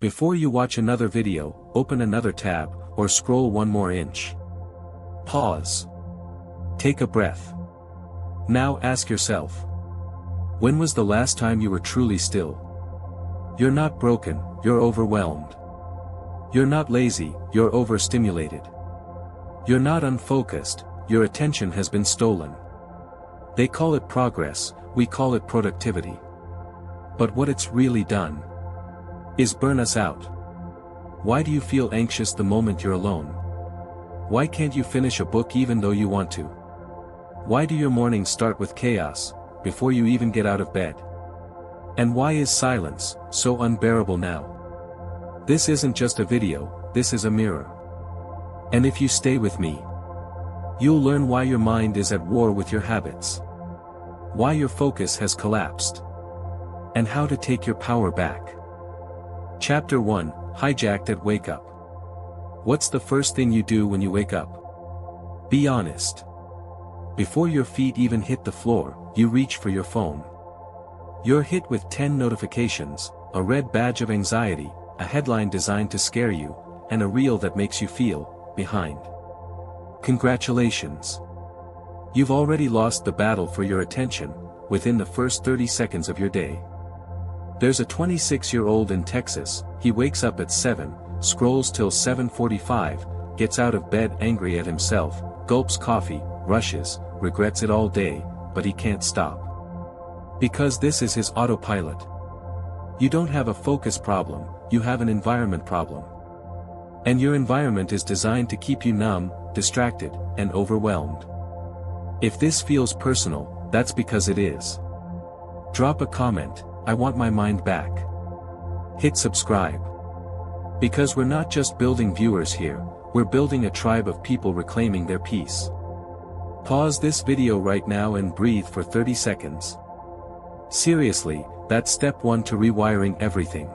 Before you watch another video, open another tab, or scroll one more inch. Pause. Take a breath. Now ask yourself. When was the last time you were truly still? You're not broken, you're overwhelmed. You're not lazy, you're overstimulated. You're not unfocused, your attention has been stolen. They call it progress, we call it productivity. But what it's really done is burn us out. Why do you feel anxious the moment you're alone? Why can't you finish a book even though you want to? Why do your mornings start with chaos, before you even get out of bed? And why is silence so unbearable now? This isn't just a video, this is a mirror. And if you stay with me, you'll learn why your mind is at war with your habits. Why your focus has collapsed. And how to take your power back. Chapter 1, Hijacked at Wake Up. What's the first thing you do when you wake up? Be honest. Before your feet even hit the floor, you reach for your phone. You're hit with 10 notifications, a red badge of anxiety, a headline designed to scare you, and a reel that makes you feel behind. Congratulations. You've already lost the battle for your attention, within the first 30 seconds of your day. There's a 26-year-old in Texas, he wakes up at 7, scrolls till 7:45, gets out of bed angry at himself, gulps coffee, rushes, regrets it all day, but he can't stop. Because this is his autopilot. You don't have a focus problem, you have an environment problem. And your environment is designed to keep you numb, distracted, and overwhelmed. If this feels personal, that's because it is. Drop a comment, I want my mind back. Hit subscribe. Because we're not just building viewers here, we're building a tribe of people reclaiming their peace. Pause this video right now and breathe for 30 seconds. Seriously, that's step 1 to rewiring everything.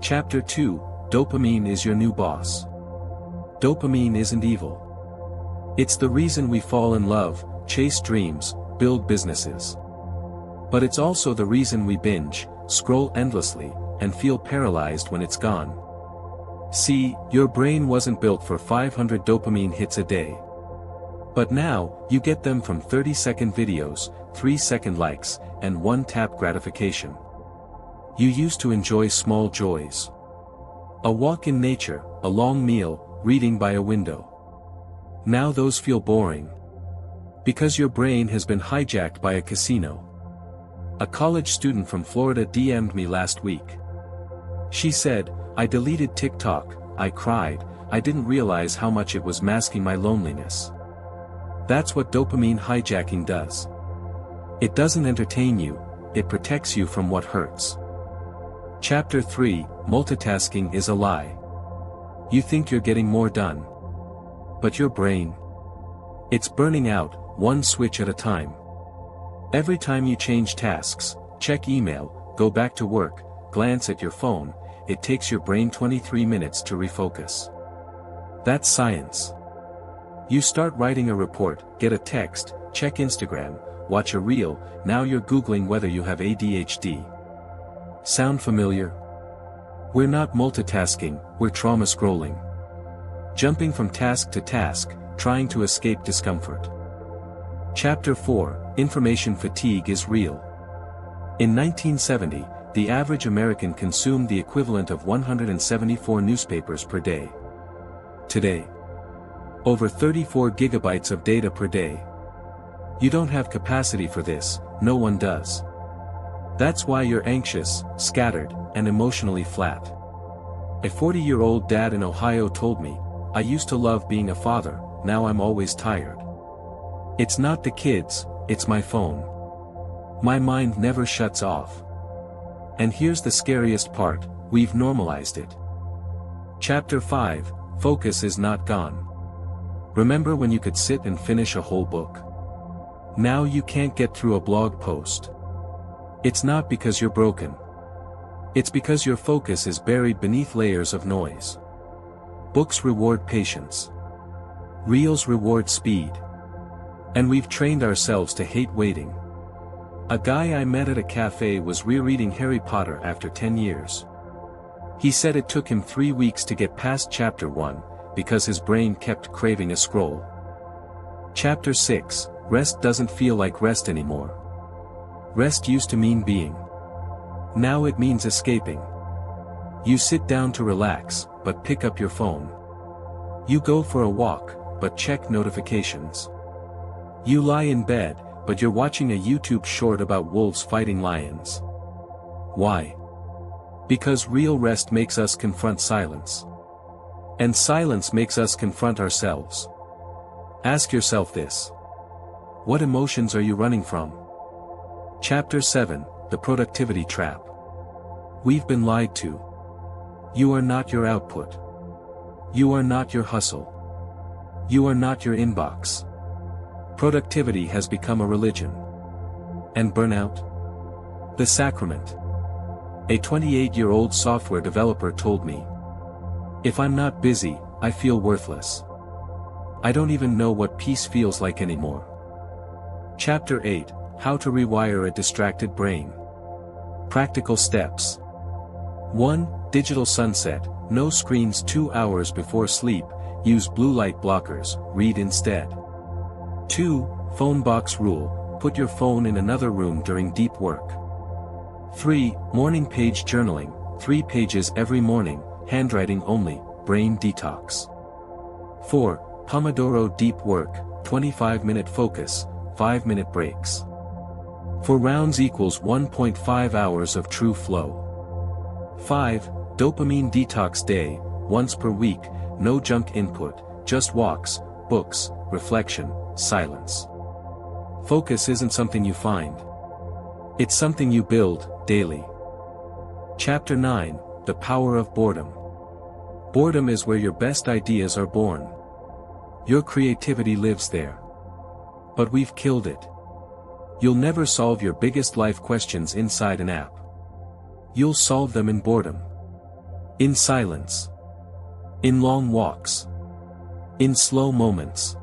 Chapter 2, Dopamine is your new boss. Dopamine isn't evil. It's the reason we fall in love, chase dreams, build businesses. But it's also the reason we binge, scroll endlessly, and feel paralyzed when it's gone. See, your brain wasn't built for 500 dopamine hits a day. But now, you get them from 30-second videos, 3-second likes, and 1-tap gratification. You used to enjoy small joys. A walk in nature, a long meal, reading by a window. Now those feel boring. Because your brain has been hijacked by a casino. A college student from Florida DM'd me last week. She said, I deleted TikTok, I cried, I didn't realize how much it was masking my loneliness. That's what dopamine hijacking does. It doesn't entertain you, it protects you from what hurts. Chapter 3, Multitasking is a lie. You think you're getting more done. But your brain, it's burning out, one switch at a time. Every time you change tasks, check email, go back to work, glance at your phone, it takes your brain 23 minutes to refocus. That's science. You start writing a report, get a text, check Instagram, watch a reel, now you're Googling whether you have ADHD. Sound familiar? We're not multitasking, we're trauma scrolling. Jumping from task to task, trying to escape discomfort. Chapter 4, Information fatigue is real. In 1970, the average American consumed the equivalent of 174 newspapers per day. Today, over 34 gigabytes of data per day. You don't have capacity for this, no one does. That's why you're anxious, scattered, and emotionally flat. A 40-year-old dad in Ohio told me, I used to love being a father, now I'm always tired. It's not the kids, it's my phone. My mind never shuts off. And here's the scariest part, we've normalized it. Chapter 5, Focus is not gone. Remember when you could sit and finish a whole book? Now you can't get through a blog post. It's not because you're broken. It's because your focus is buried beneath layers of noise. Books reward patience. Reels reward speed. And we've trained ourselves to hate waiting. A guy I met at a cafe was rereading Harry Potter after 10 years. He said it took him 3 weeks to get past chapter 1, because his brain kept craving a scroll. Chapter 6, Rest doesn't feel like rest anymore. Rest used to mean being. Now it means escaping. You sit down to relax, but pick up your phone. You go for a walk, but check notifications. You lie in bed, but you're watching a YouTube short about wolves fighting lions. Why? Because real rest makes us confront silence. And silence makes us confront ourselves. Ask yourself this. What emotions are you running from? Chapter 7, The Productivity Trap. We've been lied to. You are not your output. You are not your hustle. You are not your inbox. Productivity has become a religion. And burnout? The sacrament. A 28-year-old software developer told me. If I'm not busy, I feel worthless. I don't even know what peace feels like anymore. Chapter 8, How to Rewire a Distracted Brain. Practical Steps. 1. Digital sunset, no screens 2 hours before sleep, use blue light blockers, read instead. 2. Phone box rule, put your phone in another room during deep work. 3. Morning page journaling, 3 pages every morning, handwriting only, brain detox. 4. Pomodoro deep work, 25-minute focus, 5-minute breaks. 4 rounds equals 1.5 hours of true flow. 5. Dopamine detox day, once per week, no junk input, just walks, books, reflection, silence. Focus isn't something you find. It's something you build, daily. Chapter 9, The Power of Boredom. Boredom is where your best ideas are born. Your creativity lives there. But we've killed it. You'll never solve your biggest life questions inside an app. You'll solve them in boredom. In silence. In long walks. In slow moments.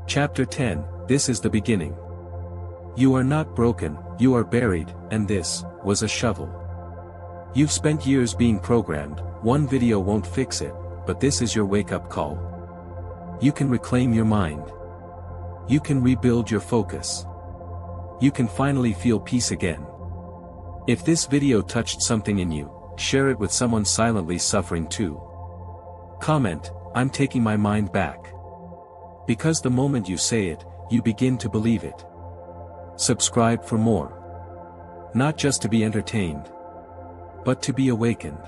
Chapter 10, This is the beginning. You are not broken, you are buried, and this was a shovel. You've spent years being programmed, one video won't fix it, but this is your wake-up call. You can reclaim your mind. You can rebuild your focus. You can finally feel peace again. If this video touched something in you, share it with someone silently suffering too. Comment, I'm taking my mind back. Because the moment you say it, you begin to believe it. Subscribe for more. Not just to be entertained, but to be awakened.